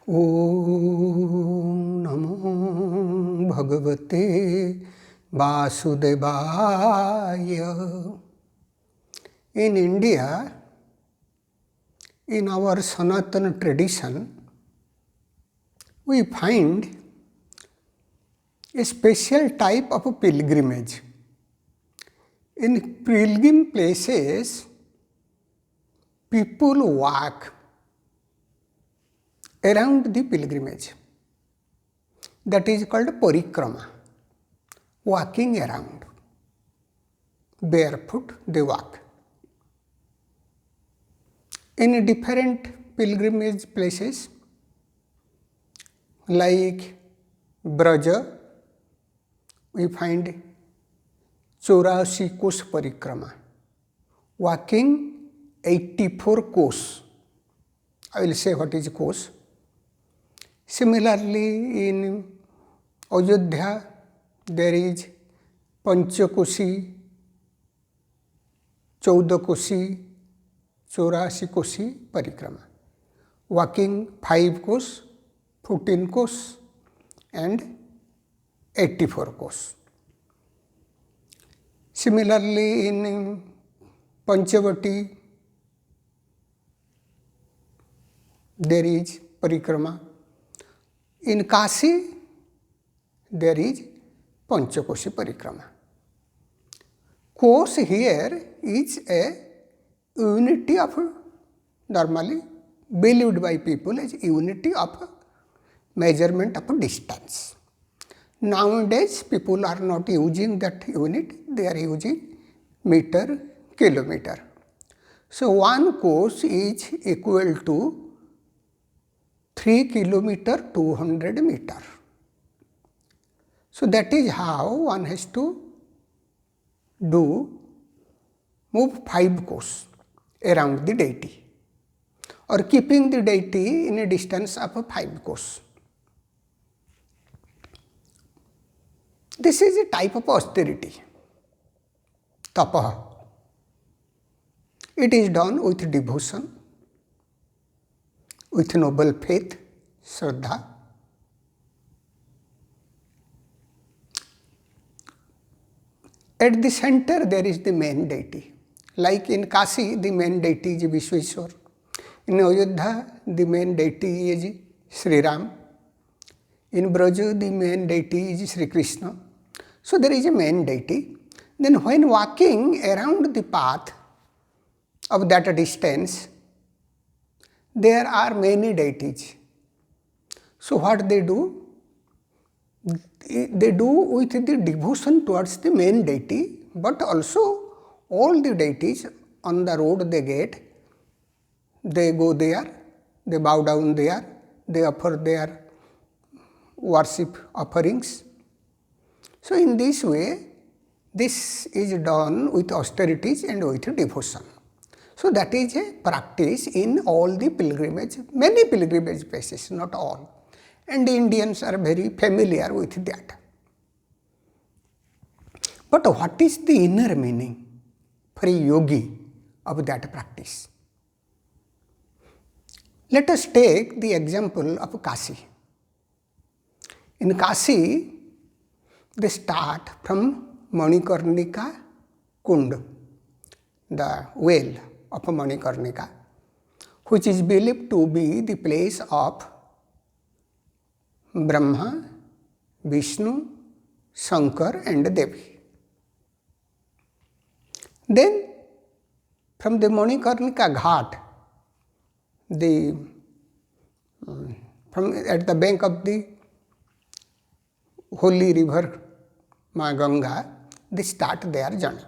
ओम नमो भगवते वासुदेवाय. In India, in our Sanatana tradition, we find a special type of a pilgrimage. In pilgrim places, people walk around the pilgrimage. That is called parikrama, walking around. Barefoot they walk. In different pilgrimage places like Braja, we find 84 कोस परिक्रमा, walking 84 cos. I will say what is cos. Similarly, in Ayodhya, there is Panchakosi, 14 Kosi, 84 Kosi परिक्रमा, walking 5 cos, 14 cos and 84 cos. Similarly, in Panchavati, there is parikrama. In Kashi, there is Panchakoshi parikrama. Kos here is a unity of, normally believed by people as unity of measurement of distance. Nowadays, people are not using that unit, they are using meter, kilometer. So, one course is equal to 3 kilometer 200 meter. So, that is how one has to move 5 course around the deity, or keeping the deity in a distance of 5 course. This is a type of austerity, tapa. It is done with devotion, with noble faith, Shraddha. At the center there is the main deity. Like in Kashi, the main deity is Vishweshwar. In Ayodhya, the main deity is Sri Ram. In Braja, the main deity is Sri Krishna. So, there is a main deity. Then when walking around the path of that distance, there are many deities. So, what they do? They do with the devotion towards the main deity, but also all the deities on the road they get, they go there, they bow down there, they offer their worship offerings. So, in this way, this is done with austerities and with devotion. So, that is a practice in all the pilgrimage, many pilgrimage places, not all. And the Indians are very familiar with that. But what is the inner meaning for a yogi of that practice? Let us take the example of Kashi. In Kashi, they start from Manikarnika Kund, the well of Manikarnika, which is believed to be the place of Brahma, Vishnu, Shankar and Devi. Then from the Manikarnika Ghat, from at the bank of the holy river Ma Ganga, they start their journey.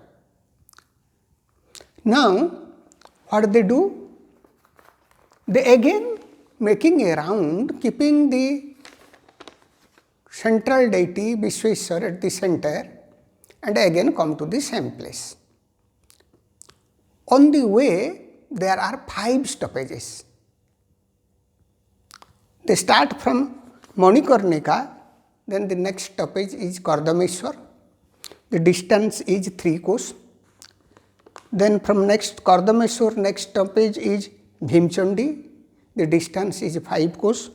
Now, what they do? They again making a round, keeping the central deity Vishweshwar at the center, and again come to the same place. On the way, there are 5 stoppages. They start from Manikarnika, then the next stoppage is Kardameshwar. The distance is 3 kos. Then from next Kardameshwar, next stoppage is Bhimchandi. The distance is 5 kos.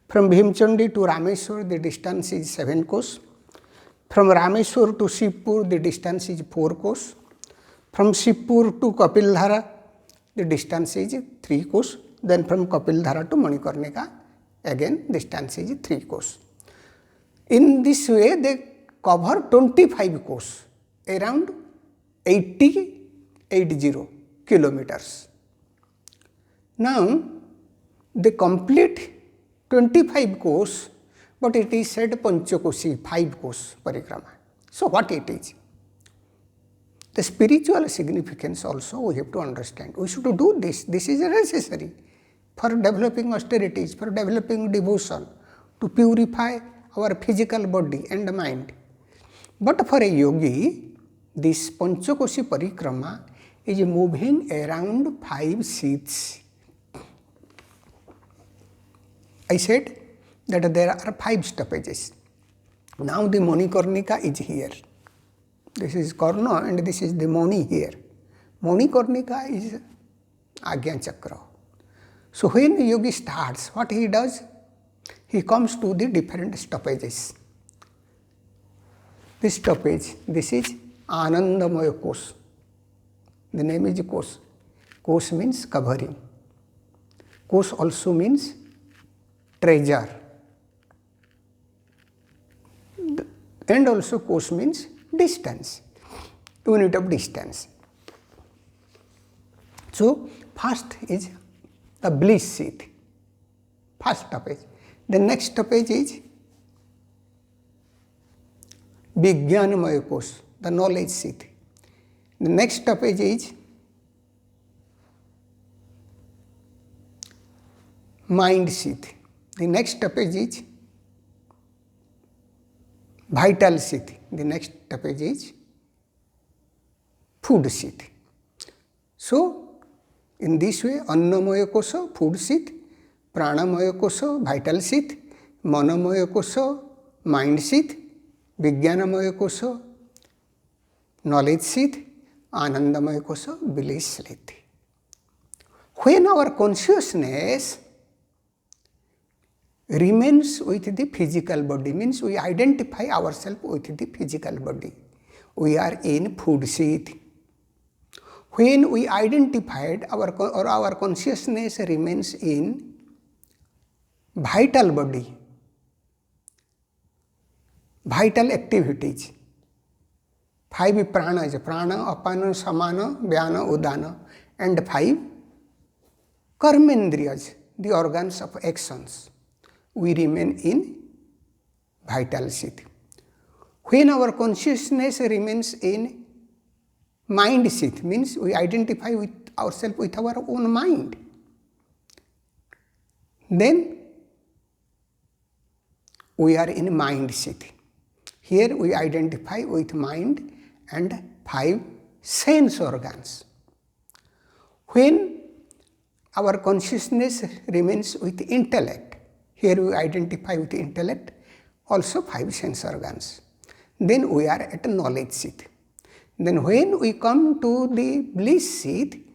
From Bhimchandi to Rameswar, the distance is 7 kos. From Rameswar to Shivpur, the distance is 4 kos. From Shivpur to Kapildhara, the distance is 3 kos. Then from Kapildhara to Manikarnika, again distance is 3 kos. In this way, they cover 25 kos, around 80 kilometers. Now, they complete 25 kos, but it is said Panchakoshi, 5 kos parikrama. So, what it is? The spiritual significance also we have to understand. We should do this. This is necessary for developing austerities, for developing devotion, to purify our physical body and mind. But for a yogi, this Panchakoshi parikrama is moving around 5 seats. I said that there are 5 stoppages. Now the Manikarnika is here. This is Karna and this is the Mani here. Manikarnika is Agya Chakra. So when the yogi starts, what he does? He comes to the different stoppages. This stoppage, this is Anandamaya Kos. The name is Kos. Kos means covering. Kos also means treasure. And also Kos means distance, unit of distance. So, first is the bliss seat, first stoppage. The next stoppage is Vijnanamaya Kos, the knowledge seat. The next stoppage is mind seat. The next stoppage is vital seat. The next stoppage is food seat. So, in this way, Annamaya Kosa, food seat, Pranamaya Kosa, vital seat, Manamaya Kosa, mind seat, Vijnanamaya Kosa, knowledge seat, Anandamaya Kosa, bliss seat. When our consciousness remains with the physical body, means we identify ourselves with the physical body. We are in food seat. When we identified our consciousness remains in vital body, vital activities, 5 pranas, prana, apana, samana, vyana, udana, and 5 karmendriyas, the organs of actions. We remain in vital seat. When our consciousness remains in mind seat, means we identify with ourselves with our own mind, then we are in mind seat. Here we identify with mind and 5 sense organs. When our consciousness remains with intellect, here we identify with intellect, also 5 sense organs. Then we are at a knowledge seat. Then when we come to the bliss seat,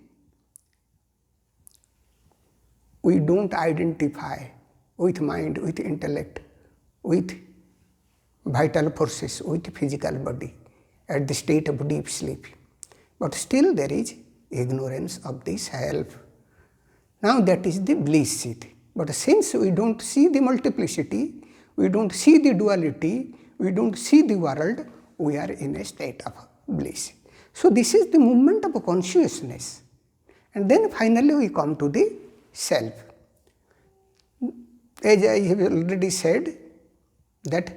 we don't identify with mind, with intellect, with vital forces, with physical body at the state of deep sleep. But still there is ignorance of the self. Now that is the bliss seat. But since we don't see the multiplicity, we don't see the duality, we don't see the world, we are in a state of bliss. So this is the movement of consciousness. And then finally we come to the self. As I have already said, that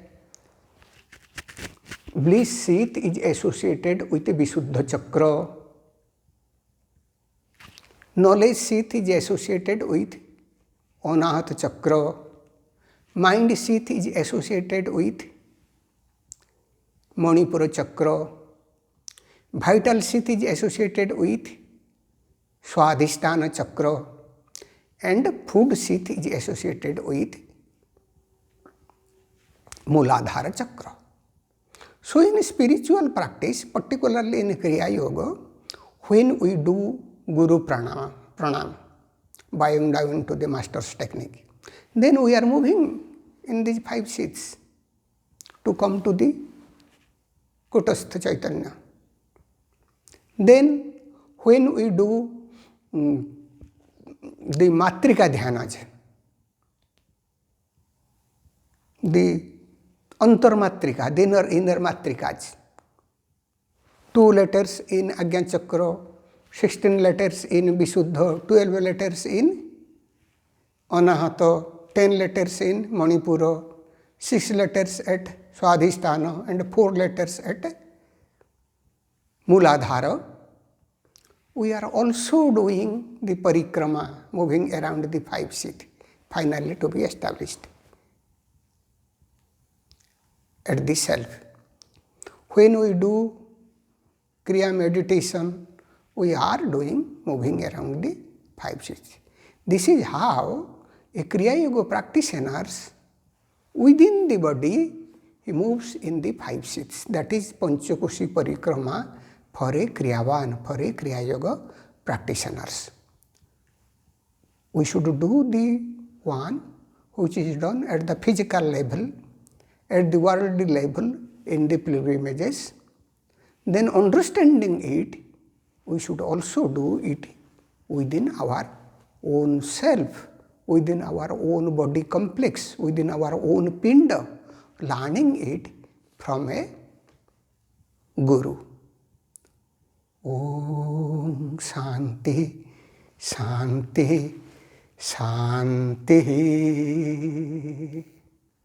bliss seat is associated with the Visuddha Chakra. Knowledge seat is associated with Anahata Chakra. Mind seat is associated with Manipura Chakra. Vital seat is associated with Swadhisthana Chakra. And food seat is associated with Muladhara Chakra. So in spiritual practice, particularly in Kriya Yoga, when we do Guru Pranam, bowing down to the master's technique, Then we are moving in these 5 sheaths to come to the Kutastha Chaitanya. Then when we do the Matrika Dhyanas, the Antarmatrika, the inner Matrikas, 2 letters in Agyan Chakra, 16 letters in Visuddha, 12 letters in Anahata, 10 letters in Manipura, 6 letters at Swadhisthana and 4 letters at Mooladhara. We are also doing the parikrama, moving around the 5 sheaths, finally to be established at the self. When we do Kriya meditation, we are doing moving around the 5 sheaths. This is how a Kriya Yoga practitioners within the body he moves in the 5 sheaths. That is Panchakoshi Parikrama for a Kriyavan, for a Kriya Yoga practitioners. We should do the one which is done at the physical level, at the worldly level in the pilgrimages. Then understanding it, we should also do it within our own self, within our own body complex, within our own pinda, learning it from a guru. Om Shanti, Shanti, Shanti.